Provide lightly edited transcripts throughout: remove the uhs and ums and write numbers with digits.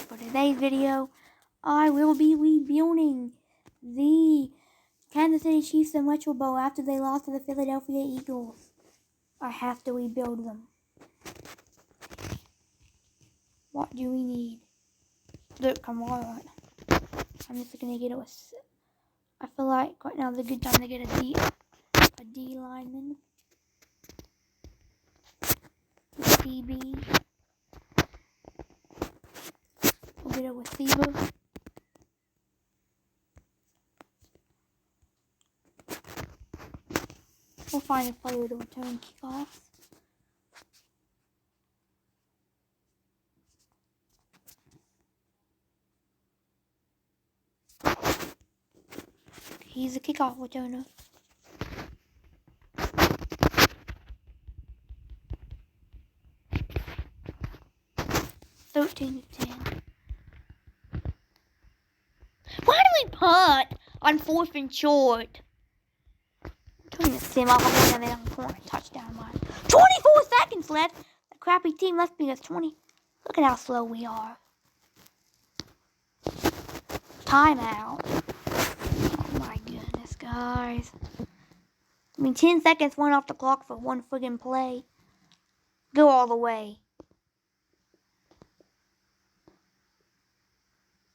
for today's video, I will be rebuilding the Kansas City Chiefs and Metro Bowl after they lost to the Philadelphia Eagles. I have to rebuild them. What do we need? Look, come on. I'm just gonna get it with. I feel like right now is a good time to get a D lineman. DB. We'll get a receiver. We'll find a player to return kickoffs. He's a kickoff returner. $13 to 10. Why do we punt on 4th and short? Turning the sim off. I'm going down the corner. Touchdown line. 24 seconds left. The crappy team left me with 20. Look at how slow we are. Timeout. Oh my goodness, guys. I mean, 10 seconds went off the clock for one friggin' play. Go all the way.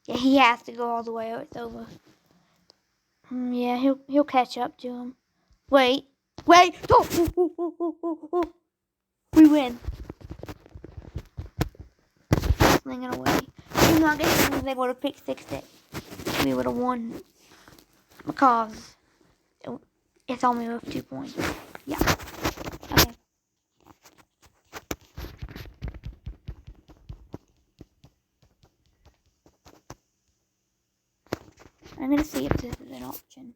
Yeah, he has to go all the way or it's over. Yeah, he'll catch up to him. Wait. Oh. We win. Slinging away. Even though I guess we was able to pick 6 it, we would have won. Because it's only worth 2 points. Yeah. Okay. I'm gonna see if this is an option.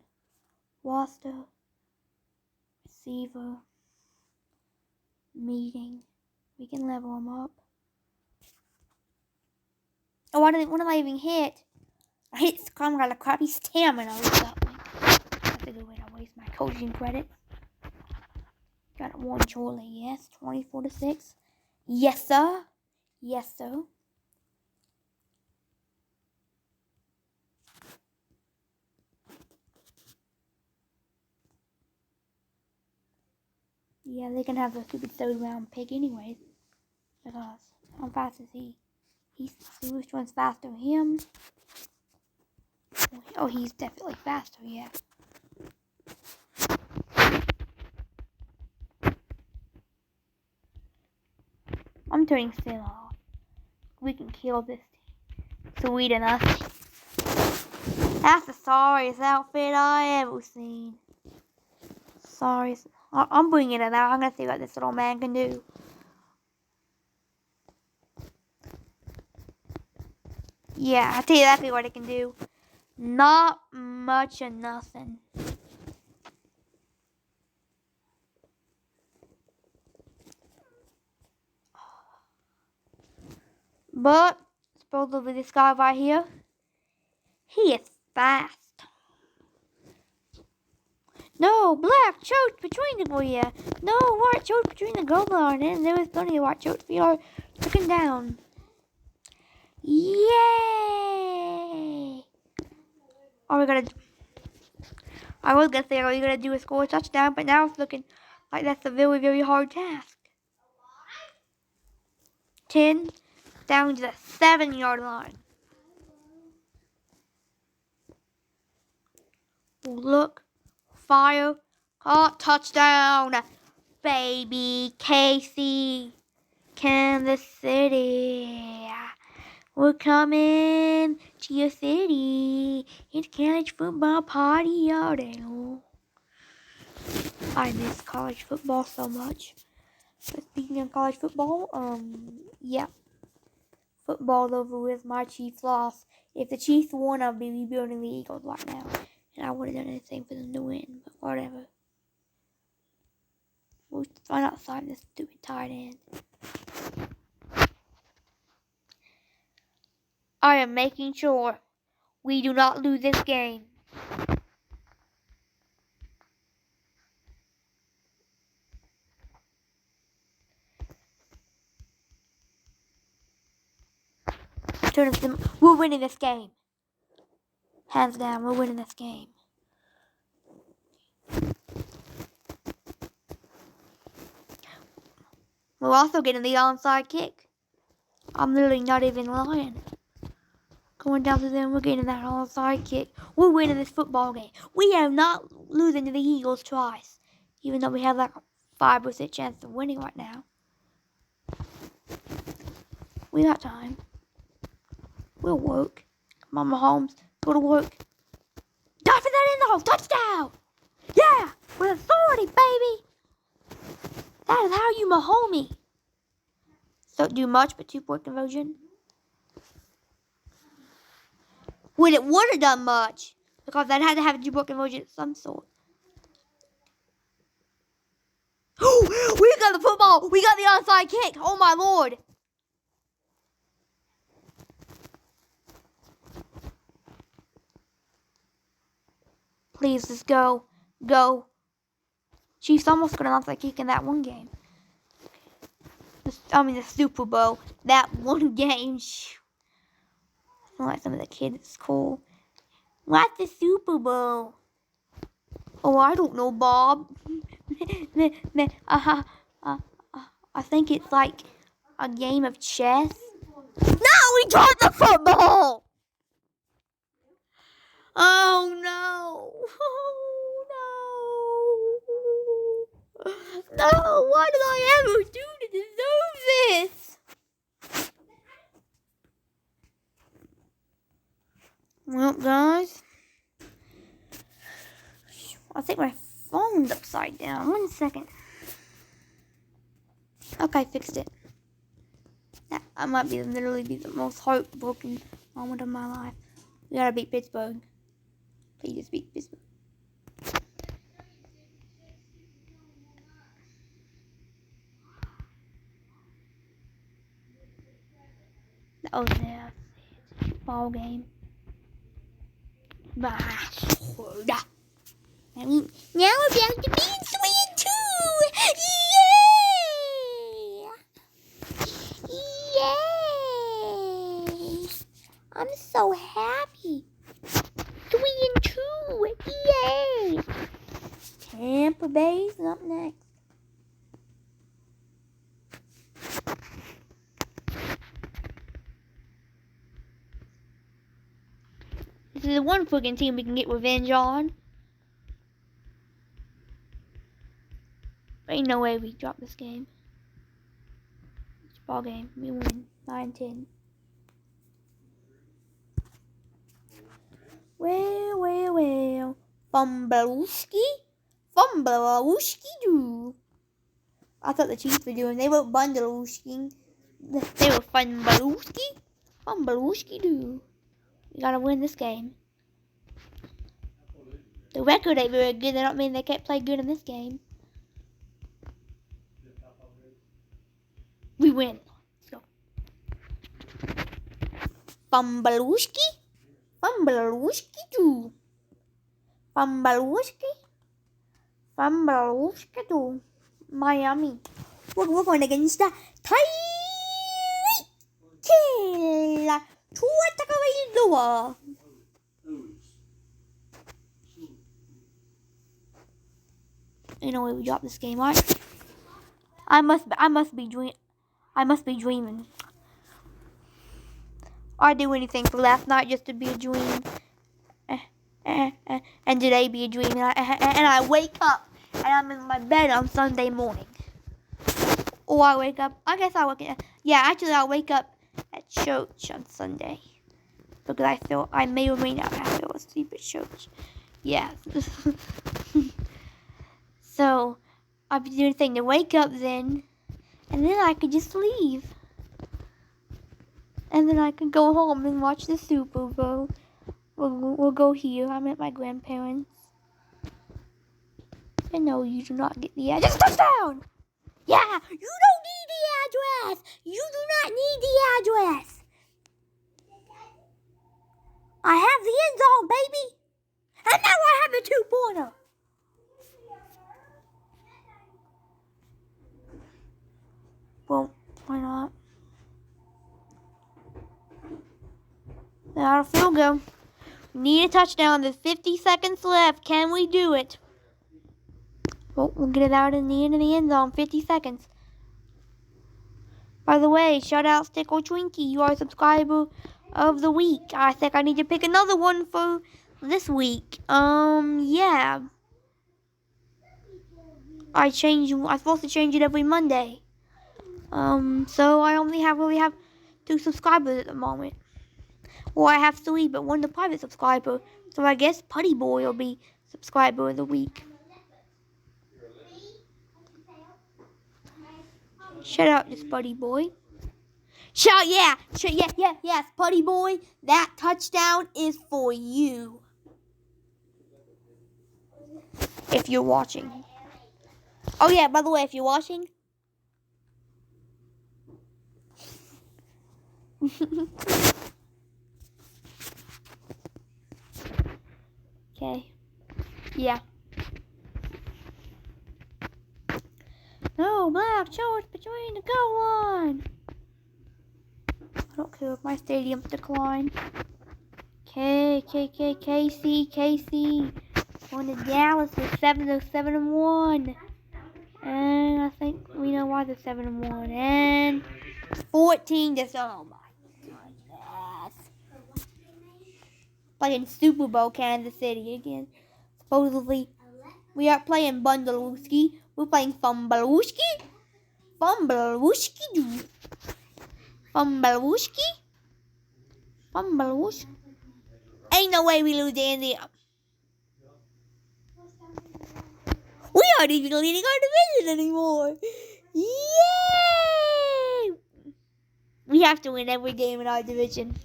Roster. Receiver. Meeting. We can level them up. Oh, what am I even hit? I hit Scrum, got a crappy stamina. What's up? That's a good way to waste my coaching credits. Got it one shortly, yes. 24 to 6. Yes, sir. Yes, sir. Yeah, they can have the stupid third round pick anyways. Because how fast is he? Which one's faster? Him? Oh, he's definitely faster, yeah. I'm turning Sim off. We can kill this team. Sweet enough. That's the sorriest outfit I ever seen. Sorry. I'm bringing it out. I'm gonna see what this little man can do. Yeah, I'll tell you exactly what it can do. Not much of nothing. But, supposedly this guy right here, he is fast. No, black choked between the yeah. No, white choked between the goal line, and there was plenty of white choked. We are looking down. Yay! Are we gonna? I was gonna say, are we gonna do a score touchdown? But now it's looking like that's a very, very hard task. 10 down to the 7-yard line. Look, fire, caught, touchdown, baby Casey, Kansas City. We're coming to your city. It's college football party, y'all. I miss college football so much. But speaking of college football, yeah. Football over with. My Chiefs lost. If the Chiefs won, I'd be rebuilding the Eagles right now. And I would have done anything for them to win. But whatever. We'll find out sign this stupid tight end. I am making sure we do not lose this game. turn us in. We're winning this game. Hands down, we're winning this game. We're also getting the onside kick. I'm literally not even lying. Going down to them, we're getting that onside kick. We're winning this football game. We are not losing to the Eagles twice. Even though we have like a 5% chance of winning right now. We got time. We'll work. Come on, Mahomes. Go to work. Dive for that in the hole. Touchdown! Yeah! With authority, baby! That is how you Mahomey. Don't do much but 2-point conversion. Well, it would have done much. Because that had to have a 2-point conversion of some sort. We got the football! We got the onside kick! Oh my lord! Please, let's go. Go. Chiefs almost got an onside kick in that one game. The Super Bowl. That one game. I like some of the kids at school. What's the Super Bowl? Oh, I don't know, Bob. I think it's like a game of chess. No, we dropped the football! Oh, no. Oh, no. No, why did I ever do to deserve this? Well, guys. I think my phone's upside down. 1 second. Okay, fixed it. That might be literally the most heartbroken moment of my life. We gotta beat Pittsburgh. Please just beat Pittsburgh. That was the ball game. Bye. I mean, now we're back to being 3-2. Yay! Yay! I'm so happy. 3-2. Yay! Tampa Bay's up next. This is the one freaking team we can get revenge on. Ain't no way we drop this game. It's a ball game. We win 9-10. Well. Fumbleowski? Fumbleowski do. I thought the Chiefs were doing. They wrote Bundleowski. They were Fumbleowski? Fumbleowski do. We gotta win this game. The record ain't very good. That don't mean they can't play good in this game. We win. Let's go. Fumbleowski? Fumbleowski do. Fumbleowski? Fumbleowski do. Miami. We're going against the Tyreek Hill. Tua. You know, we drop this game, right? I must be dreaming. I'd do anything for last night just to be a dream. And today be a dream. And I wake up and I'm in my bed on Sunday morning. Or I wake up. I guess I wake up. Yeah, actually I wake up at church on Sunday. Because I may or may not have to go to sleep at church. Yeah. So I'll be doing a thing to wake up then. And then I could just leave. And then I could go home and watch the Super Bowl. We'll go here. I'm at my grandparents. And no, you do not get the address. Touchdown! Yeah, you don't need the address. You do not need the address. I have the end zone, baby. And now I have the 2-pointer. Well, why not? Out of field goal. We need a touchdown. There's 50 seconds left. Can we do it? Well, we'll get it out in the end of the end zone. 50 seconds. By the way, shout out Stick or Twinkie. You are a subscriber of the week. I think I need to pick another one for this week. Yeah. I'm supposed to change it every Monday. So I only really have 2 subscribers at the moment. Well, I have 3, but one's a private subscriber. So I guess Putty Boy will be subscriber of the week. Shout out to Putty Boy. Yes, Putty Boy. That touchdown is for you. If you're watching. Oh yeah, by the way, if you're watching. Okay. Yeah. No black shorts between the goal line. I don't care if my stadium's declined. KC. Going to Dallas with 7-1. And I think we know why they're 7-1. And 14 to oh my goodness. Playing Super Bowl Kansas City again. Supposedly we are playing Bundalooski. We're playing Fumbleooski. Ain't no way we lose Andy. We aren't even leading our division anymore. Yay! We have to win every game in our division.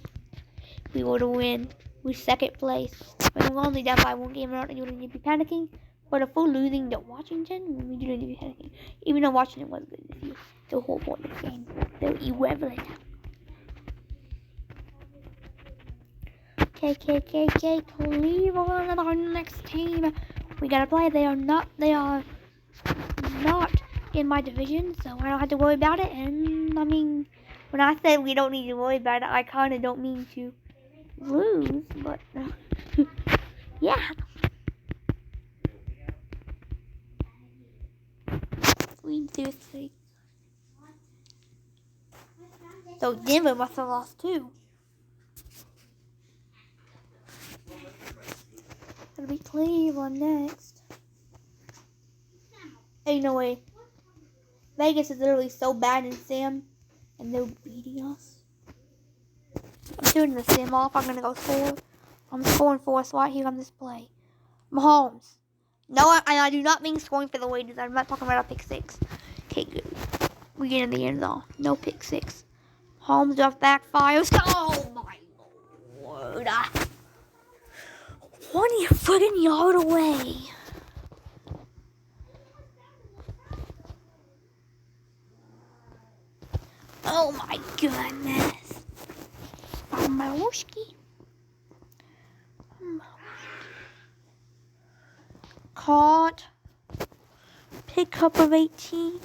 We want to win. We're second place. But we're only down by 1 game. We're not going to be panicking. But if we're losing to Washington, we do need to be panicking. Even though Washington was good this year. The whole point of the game. They're irrelevant. Cleveland, our next team. We gotta play. They are not in my division, so I don't have to worry about it. And I mean, when I say we don't need to worry about it, I kinda don't mean to lose, but yeah. We seriously. So Denver must have lost too. It'll be Cleveland next. Ain't no way. Vegas is literally so bad in Sim, and they're beating us. I'm turning the Sim off. I'm gonna go score. I'm scoring for us right here on this play. Mahomes. No, I do not mean scoring for the Raiders. I'm not talking about a pick 6. Okay, good. We get in the end zone. No pick 6. Mahomes just backfires. Oh my lord. 20 friggin' yard away. Oh my goodness. Fumbleooski. Caught. Pickup of 18.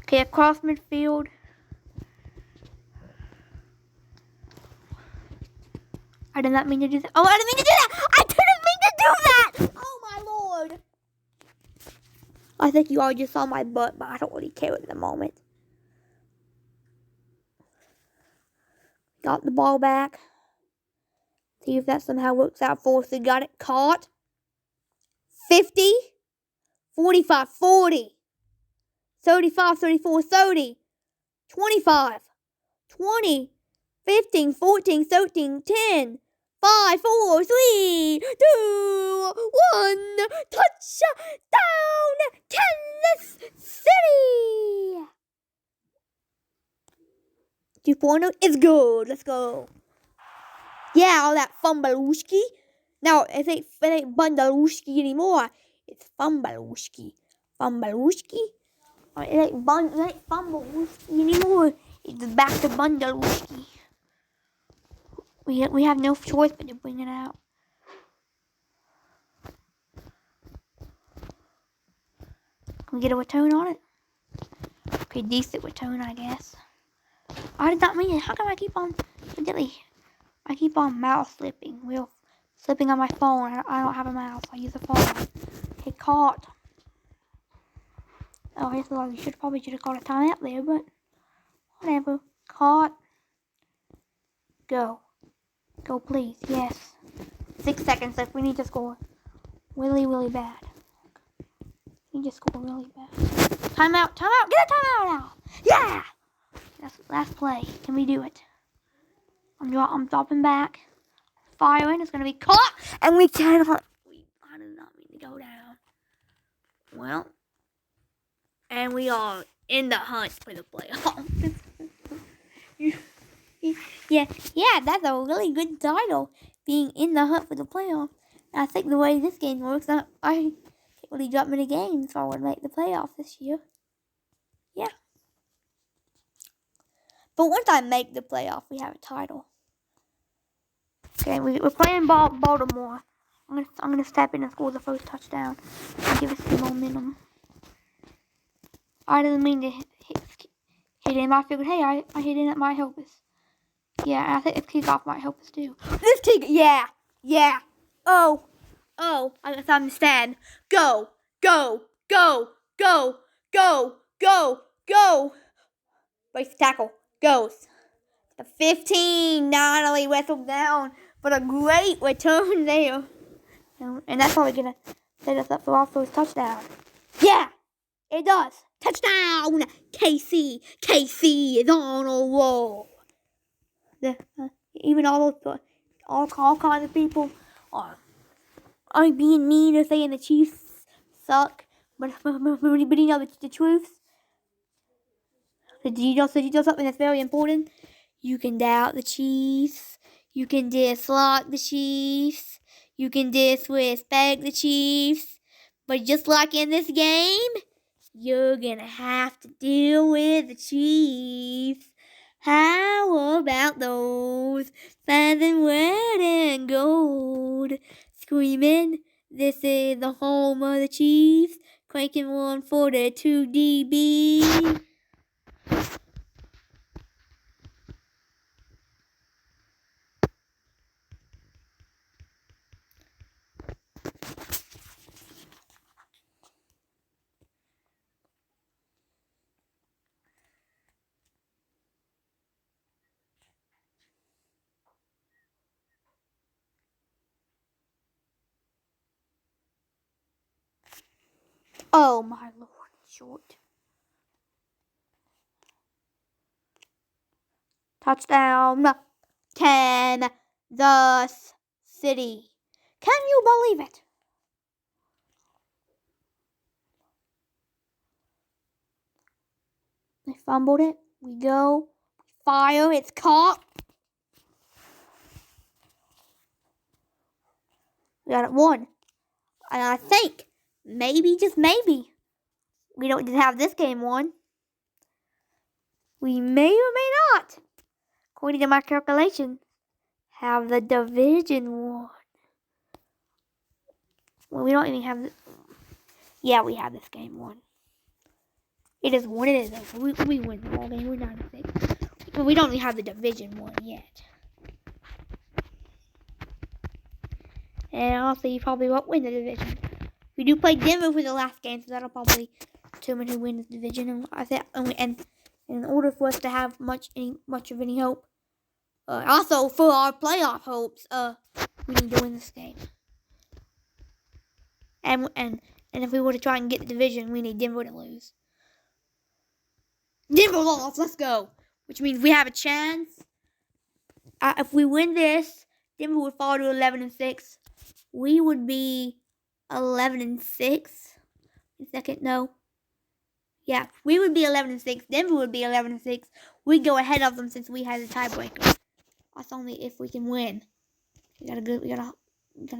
Okay, across midfield. I did not mean to do that. Oh, I didn't mean to do that! I didn't mean to do that! Oh my lord. I think you all just saw my butt, but I don't really care at the moment. Got the ball back. See if that somehow works out for us. We got it caught. 50. 45. 40. 35. 34. 30. 25. 20. 15. 14. 13. 10. 5, 4, 3, 2, 1. Touchdown, Kansas City. 2.0 is good. Let's go. Yeah, all that Fumbleooski. Now, it ain't Bundalooski anymore. It's Fumbleooski. It ain't Fumbleooski anymore. It's back to Bundalooski. We have no choice but to bring it out. Can we get a Watone on it? Okay, decent Watone, I guess. I did not mean it. How come I keep on... I keep on mouse slipping. Slipping on my phone. I don't have a mouse. I use a phone. Okay, caught. Oh, I guess we probably should have called a timeout there, but... Whatever. Caught. Go. Go, please. Yes. 6 seconds left. We need to score. Really, really bad. We need to score really bad. Timeout. Timeout. Get a timeout out. Yeah! That's last play. Can we do it? I'm dropping back. Firing. It's going to be caught. And we cannot. I did not mean to go down. Well. And we are in the hunt for the playoffs. Yeah, that's a really good title. Being in the hunt for the playoffs. And I think the way this game works, I can't really drop many games, so I would make the playoffs this year. Yeah. But once I make the playoff, we have a title. Okay, we're playing Baltimore. I'm gonna step in and score the first touchdown and give us some momentum. I didn't mean to hit him. I figured, hey, I hit him. That might help us. Yeah, and I think this kickoff might help us too. This kick, yeah. Oh, I guess I understand. Go. Brace the tackle. Goes. The 15 not only whistled down, but a great return there. And that's probably going to set us up for our first touchdown. Yeah, it does. Touchdown! KC is on a roll. Even all kinds of people are being mean or saying the Chiefs suck. But you know the truth. Did you know something that's very important? You can doubt the Chiefs. You can dislike the Chiefs. You can disrespect the Chiefs. But just like in this game, you're gonna have to deal with the Chiefs. How about those fans in red and gold screaming, this is the home of the Chiefs, cranking one for the 2DB. Oh my lord, short. Touchdown, Kansas City. Can you believe it? They fumbled it. We go. Fire. It's caught. We got it won. And I think, maybe, just maybe, we don't just have this game won. We may or may not, according to my calculation, have the division won. Well, we don't even have the... Yeah, we have this game won. It is one. It is. We win the ball game. We're 9-6. But we don't even have the division won yet. And also, you probably won't win the division. We do play Denver for the last game, so that'll probably determine who wins the division. And I think, and in order for us to have much of any hope, also for our playoff hopes, we need to win this game. And if we were to try and get the division, we need Denver to lose. Denver lost. Let's go. Which means we have a chance. If we win this, Denver would fall to 11-6. We would be 11-6. Second, no. Yeah, we would be 11-6. Denver would be 11-6. We'd go ahead of them since we had a tiebreaker. That's only if we can win. We got a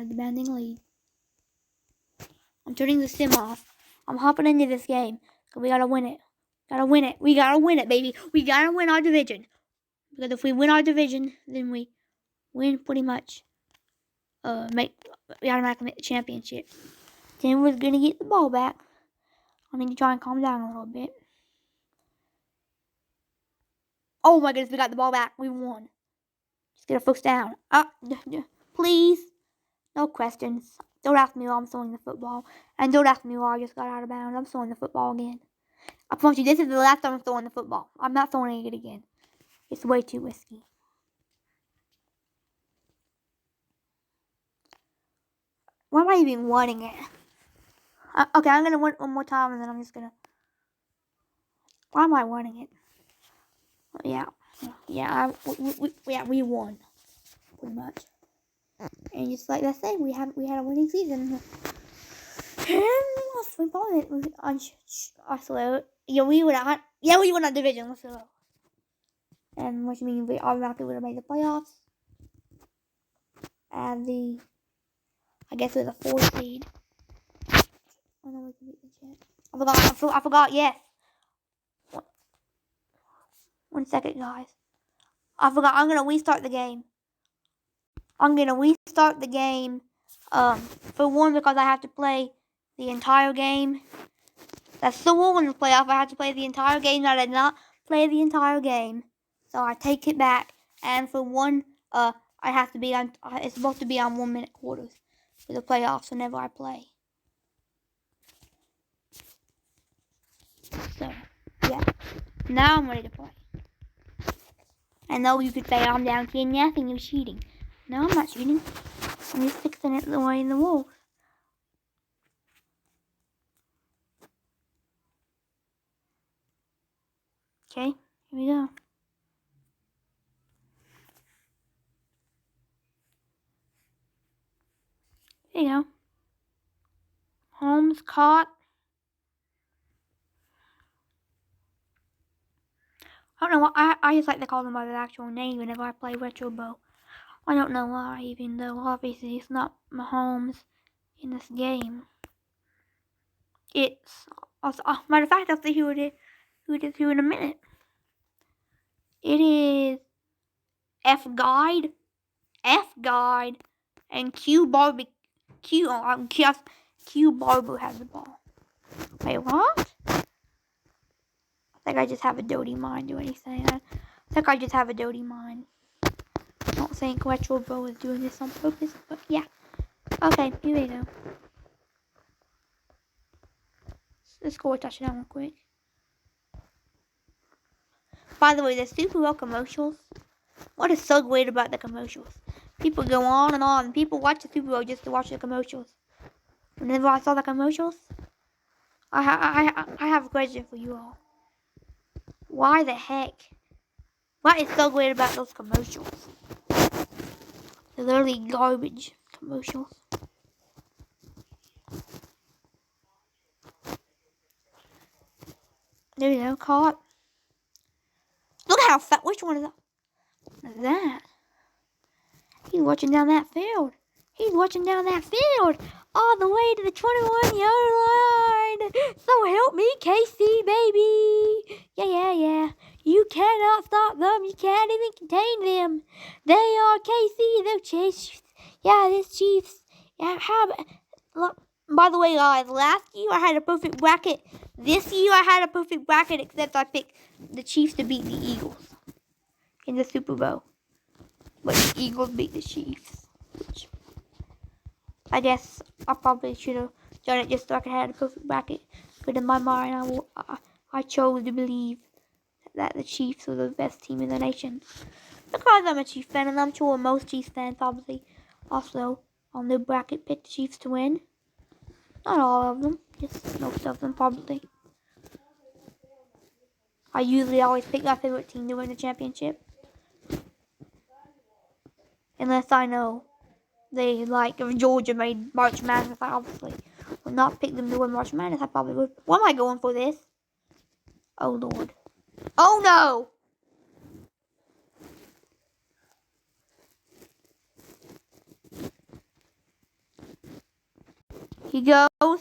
demanding lead. I'm turning the sim off. I'm hopping into this game. We gotta win it. We gotta win it, baby. We gotta win our division. Because if we win our division, then we win pretty much. We automatically make the championship. Denver's gonna get the ball back. I need to try and calm down a little bit. Oh my goodness, we got the ball back. We won. Just get a first down. Please. No questions. Don't ask me why I'm throwing the football. And don't ask me why I just got out of bounds. I'm throwing the football again. I promise you, this is the last time I'm throwing the football. I'm not throwing it again. It's way too risky. Why am I even wanting it? Okay, I'm going to win it one more time and then I'm just going to... Why am I wanting it? Yeah. We won. Pretty much. And just like I said, we had a winning season. And football, it was slow. Yeah, we won our division. Let's go. And which means we automatically would have made the playoffs. And I guess it was a 4 seed. Oh no, we can beat the Jets. I forgot. Yes. 1 second, guys. I forgot. I'm gonna restart the game. For one, because I have to play the entire game. That's the rule in the playoff. I have to play the entire game. I did not play the entire game, so I take it back. And for one, I have to be on. It's supposed to be on 1 minute quarters for the playoffs whenever I play. So yeah, now I'm ready to play. I know you could say I'm down 10-0 and you're cheating. No, I'm not cheating. I'm just fixing it the way in the wall. Okay, here we go. There you go. Holmes caught. I don't know why. I just like to call them by their actual name whenever I play Retro Bowl. I don't know why, even though obviously it's not Mahomes in this game. It's matter of fact, I'll see who it is in a minute. It is F Guide, and Q Barber has the ball. Wait, what? I think I just have a doty mind. Do anything? I think I just have a doty mind. I don't think Retro Bowl is doing this on purpose, but yeah. Okay, here we go. Let's score a touchdown real quick. By the way, the Super Bowl commercials. What is so great about the commercials? People go on and on. People watch the Super Bowl just to watch the commercials. Whenever I saw the commercials, I have a question for you all. Why the heck? What is so great about those commercials? They're literally garbage commercials. There you go, caught. Look how fat. Which one is that? What is that? He's watching down that field. All the way to the 21-yard line. So help me, KC, baby. Yeah. You cannot stop them. You can't even contain them. They are KC. They're Chiefs. Yeah, this Chiefs. Yeah, look. By the way, guys, last year I had a perfect bracket. This year I had a perfect bracket, except I picked the Chiefs to beat the Eagles in the Super Bowl. But the Eagles beat the Chiefs. Which I guess I probably should have done it just so I could have a perfect bracket. But in my mind, I chose to believe that the Chiefs were the best team in the nation. Because I'm a Chiefs fan, and I'm sure most Chiefs fans probably also on their bracket picked the Chiefs to win. Not all of them, just most of them probably. I usually always pick my favorite team to win the championship. Unless I know if Georgia made March Madness, I obviously would not pick them to win March Madness. I probably would. Why am I going for this? Oh, Lord. Oh, no! He goes. Oh,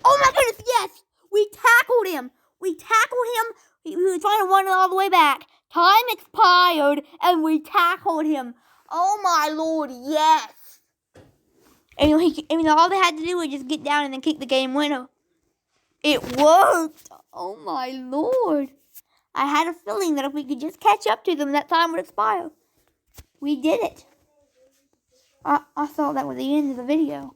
my goodness, yes! We tackled him. He was trying to run it all the way back. Time expired, and we tackled him. Oh, my Lord, yes! And all they had to do was just get down and then kick the game winner. It worked! Oh my lord. I had a feeling that if we could just catch up to them, that time would expire. We did it. I thought that was the end of the video.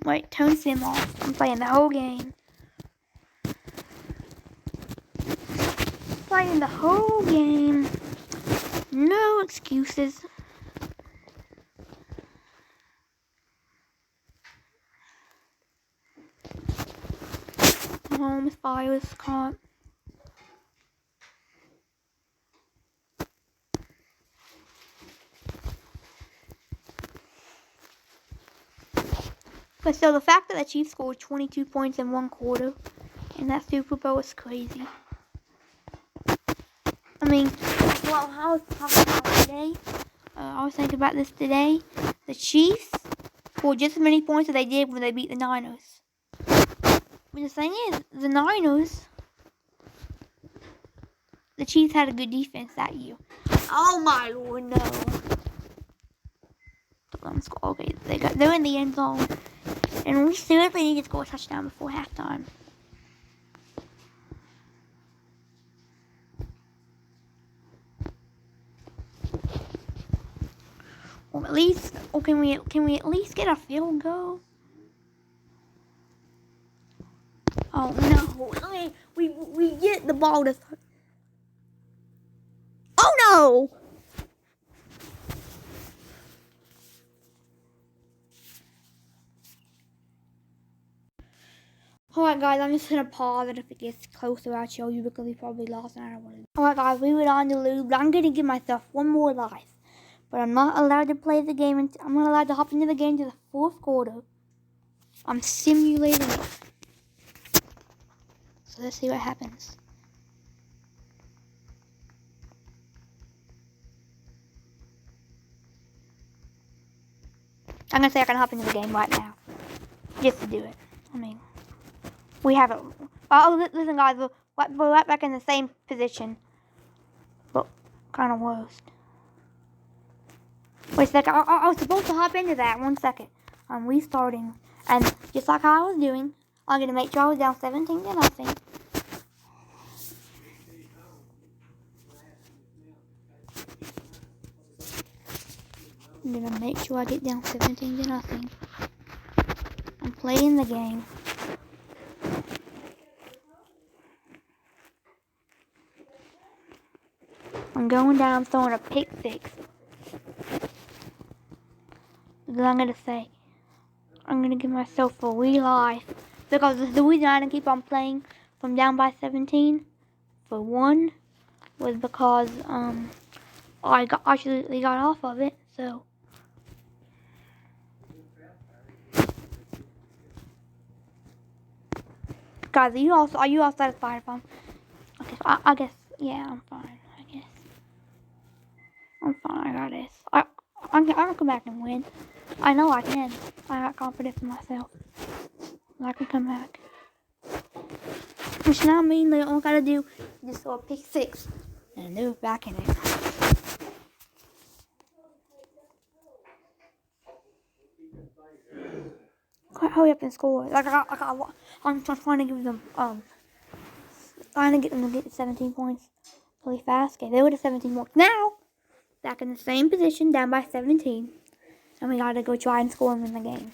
Wait, turn sim off. I'm playing the whole game. Playing the whole game. No excuses. Oh, Miss Fire was caught. But still, the fact that the Chiefs scored 22 points in one quarter in that Super Bowl was crazy. I mean, well, I was talking about today. I was thinking about this today. The Chiefs scored just as many points as they did when they beat the Niners. But the thing is, the Niners, the Chiefs had a good defense that year. Oh my lord, no. Okay, they're in the end zone. And we seriously need to score a touchdown before halftime. Or at least, or can we at least get a field goal? Oh no! I mean, we get the ball to. Oh no! Alright guys, I'm just gonna pause it. If it gets closer I'll show you because we probably lost and I don't want to. Alright guys, we went on to lose, but I'm gonna give myself one more life. But I'm not allowed to play the game, I'm not allowed to hop into the game to the fourth quarter. I'm simulating it. So let's see what happens. I'm gonna say I can hop into the game right now. Just to do it. I mean, we have it. Oh, listen guys, we're right back in the same position. But kind of worse. Wait a second, I was supposed to hop into that. 1 second. I'm restarting. And just like I was doing, I'm gonna make sure I was down 17 to nothing. I'm gonna make sure I get down 17 to nothing. I'm playing the game. I'm going down, throwing a pick six. Because I'm gonna say, I'm gonna give myself a wee life. Because the reason I didn't keep on playing from down by 17, for one, was because I actually got off of it. So. Guys, are you all satisfied if I'm... Okay, I guess, yeah, I'm fine, I guess. I'm fine, I got this. I'll come back and win. I know I can. I got confidence in myself. I can come back. Which now means all I gotta do is just throw a pick six and move back in it. Hurry up and score. I'm trying to give them, trying to get them to get to 17 points really fast. Okay, they were to 17 points. Now, back in the same position, down by 17. And we gotta go try and score them in the game.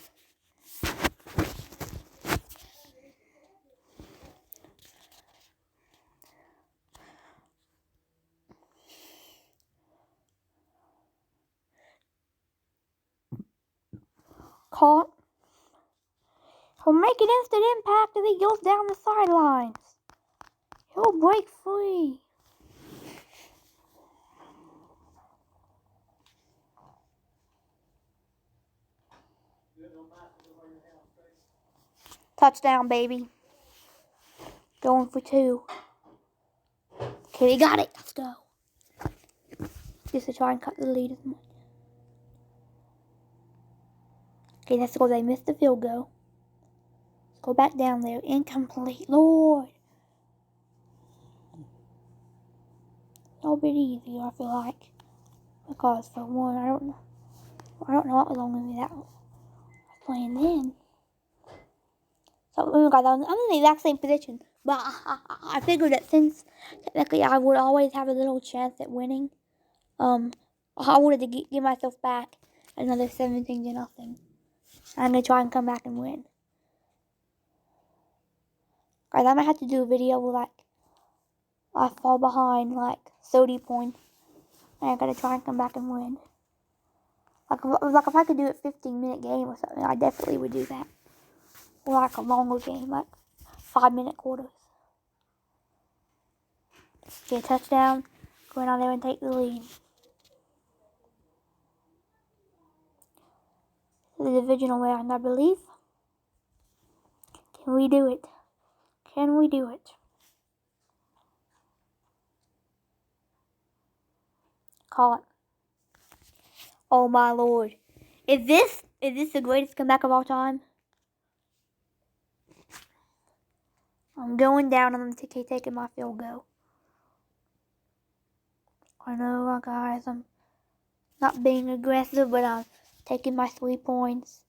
Caught. He'll make an instant impact as he goes down the sidelines. He'll break free. Touchdown, baby. Going for 2. Okay, we got it. Let's go. Just to try and cut the lead as much. Okay, that's go. They missed the field goal. Let's go back down there. Incomplete. Lord. A little bit easier, I feel like. Because for one, I don't know how long that was playing then. So, guys, I'm in the exact same position. But I figured that since technically I would always have a little chance at winning, I wanted to give myself back another 17-0. I'm gonna try and come back and win. Guys, I might have to do a video where like I fall behind like 30 points, and I gotta try and come back and win. Like if I could do a 15-minute game or something, I definitely would do that. Or like a longer game, like 5-minute quarters. Get a touchdown, go out there and take the lead. The divisional round, I believe. Can we do it? Can we do it? Call it. Oh my lord. Is this the greatest comeback of all time? I'm going down on the taking my field goal. I know, guys, I'm not being aggressive, but I'm taking my 3 points.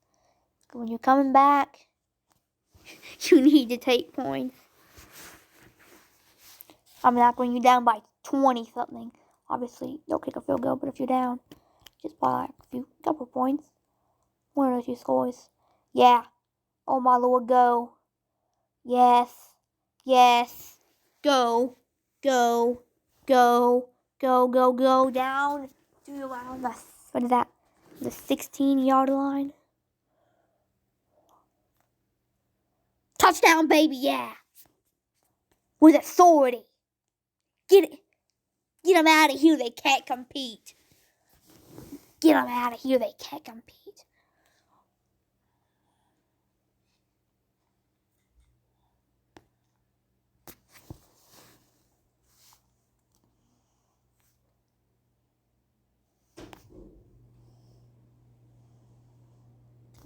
When you're coming back, you need to take points. I mean, like when you're down by 20-something, obviously don't kick a field goal, but if you're down just by like a couple points, one of those 2 scores. Yeah. Oh my lord, go. Yes. Yes. Go. Go. Go. Go, go, go. Down to around the, what is that? The 16-yard line. Touchdown, baby, yeah. With authority. Get them out of here, they can't compete. Get them out of here, they can't compete.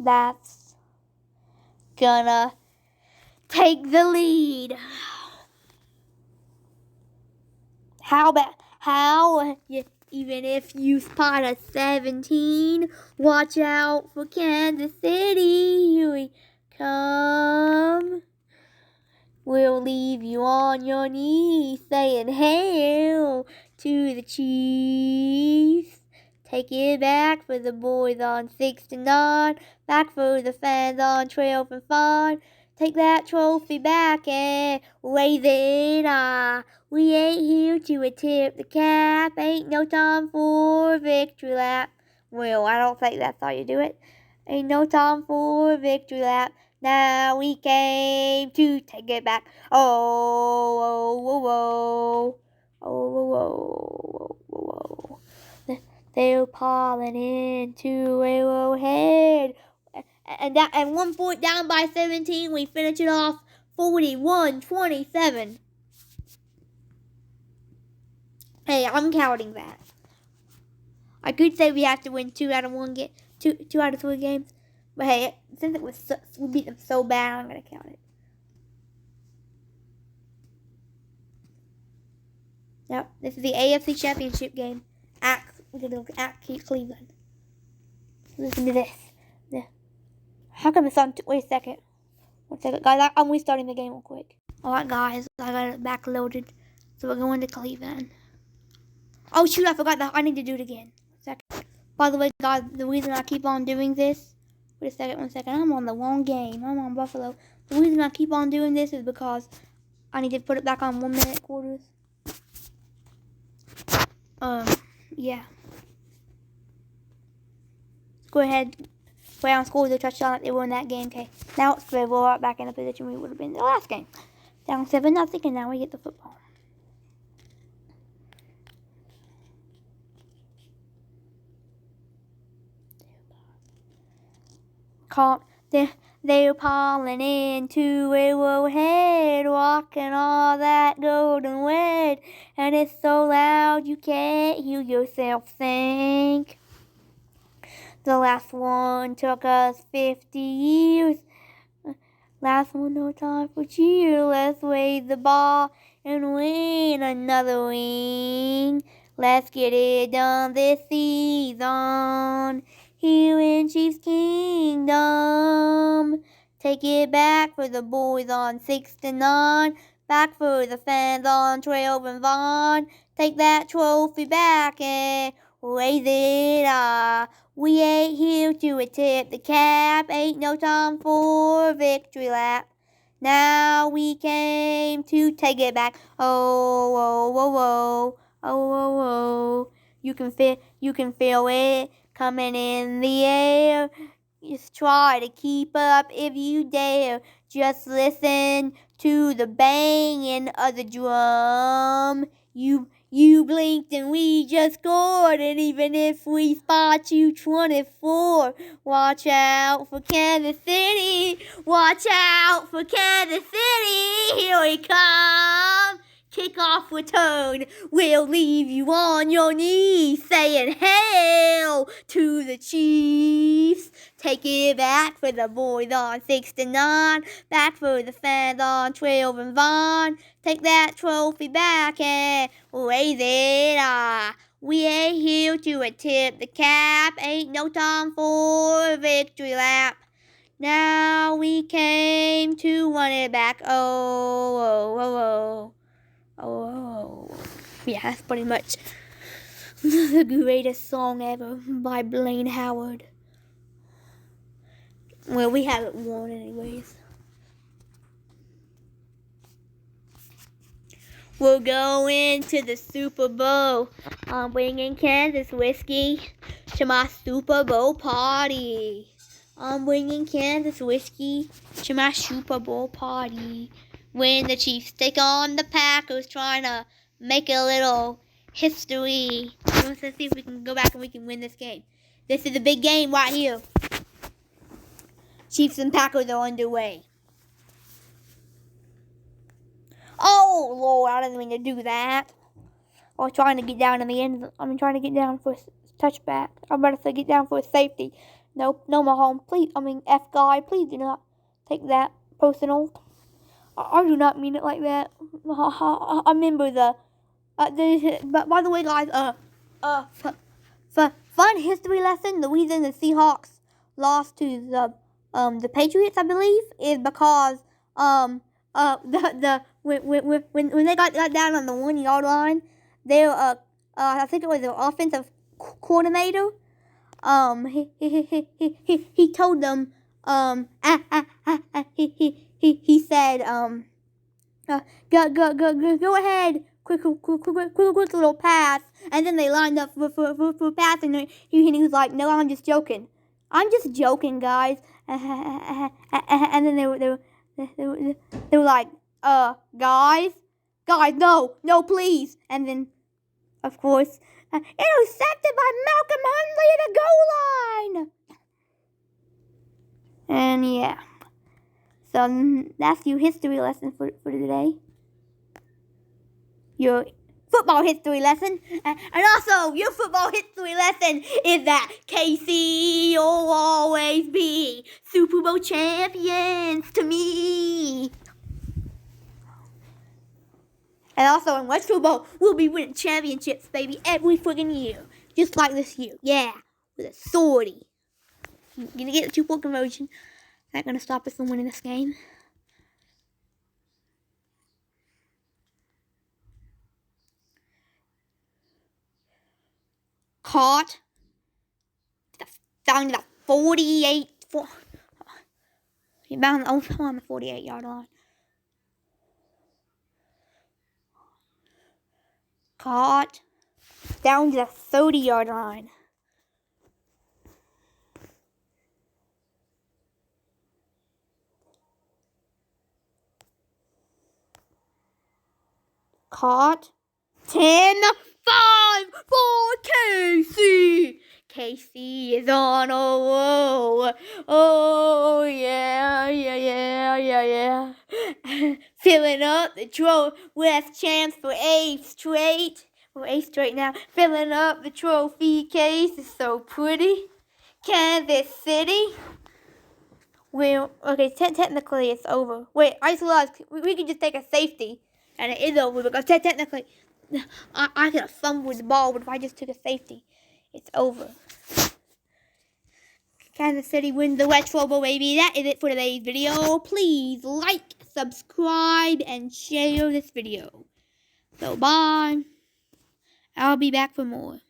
That's gonna take the lead. Even if you spot a 17, watch out for Kansas City. Here we come. We'll leave you on your knees saying hail to the Chiefs. Take it back for the boys on 69. Back for the fans on 12 and 5. Take that trophy back and raise it high. We ain't here to tip the cap. Ain't no time for victory lap. Well, I don't think that's how you do it. Ain't no time for victory lap. Now we came to take it back. Oh, oh, oh, oh, oh, oh, oh, oh. They're piling into Arrowhead. And 1 point down by 17, we finish it off 41-27. Hey, I'm counting that. I could say we have to win 2 out of 3 games. But hey, since we beat them so bad, I'm going to count it. Now, this is the AFC Championship game at Cleveland. Listen to this. How come it's on? Wait a second. 1 second, guys. I'm restarting the game real quick. Alright, guys. I got it backloaded. So we're going to Cleveland. Oh, shoot. I forgot that. I need to do it again. 1 second. By the way, guys, the reason I keep on doing this. Wait a second. 1 second. I'm on the wrong game. I'm on Buffalo. The reason I keep on doing this is because I need to put it back on 1-minute quarters. Yeah. Go ahead. Brown scored the touchdown that they won that game. Okay. Now it's good. We're right back in the position we would have been in the last game. Down 7-0, and now we get the football. They're piling into Arrowhead, rocking all that golden red, and it's so loud you can't hear yourself think. The last one took us 50 years. Last one, no time for cheer. Let's wave the ball and win another ring. Let's get it done this season here in Chiefs Kingdom. Take it back for the boys on 69. Back for the fans on 12 and Vaughn. Take that trophy back and raise it up. We ain't here to tip the cap. Ain't no time for victory lap. Now we came to take it back. Oh, oh, oh, oh, oh, oh, oh. You can feel it coming in the air. Just try to keep up if you dare. Just listen to the banging of the drum. You blinked and we just scored, and even if we spot you 24, watch out for Kansas City. Watch out for Kansas City. Here we come. Kickoff return will leave you on your knees saying hail to the Chiefs. Take it back for the boys on 69. Back for the fans on 12 and Vaughn. Take that trophy back and raise it up. We ain't here to tip the cap. Ain't no time for a victory lap. Now we came to run it back. Oh, oh, oh, oh. Oh, yeah, that's pretty much the greatest song ever by Blaine Howard. Well, we haven't won anyways. We're going to the Super Bowl. I'm bringing Kansas whiskey to my Super Bowl party. I'm bringing Kansas whiskey to my Super Bowl party. When the Chiefs take on the Packers, trying to make a little history. Let's see if we can go back and we can win this game. This is a big game right here. Chiefs and Packers are underway. Oh, Lord, I didn't mean to do that. I was trying to get down in the end. Trying to get down for a touchback. I'm about to say get down for a safety. No, Mahomes, please. F guy, please do not take that personal. I do not mean it like that. I remember but by the way, guys, fun history lesson. The reason the Seahawks lost to the Patriots, I believe, is because when they got down on the 1 yard line, I think it was their offensive coordinator. He told them he said go ahead, quick little pass, and then they lined up for pass, and he was like, no, I'm just joking, guys. And then they were like, guys, no, please. And then, of course, intercepted by Malcolm Hundley at the goal line. And yeah, so that's your history lesson for today. Your football history lesson. And also, your football history lesson is that KC will always be Super Bowl champions to me. And also, in West Super Bowl, we'll be winning championships, baby, every friggin' year. Just like this year. Yeah, with a swordie. I'm gonna get the 2-point conversion. Not gonna stop us from winning this game. Caught. Down to the 48. Bound on the 48 yard line. Caught. Down to the 30 yard line. Caught. 10-5 for KC. KC is on a roll. Oh, yeah. Filling up the trophy. West champs for 8th straight. We're 8th straight now. Filling up the trophy case. It's so pretty. Kansas City. Well, okay, technically it's over. Wait, I just realized we can just take a safety. And it is over because technically I could have fumbled the ball, but if I just took a safety, it's over. Kansas City wins the West Pro Bowl, baby. That is it for today's video. Please like, subscribe, and share this video. So, bye. I'll be back for more.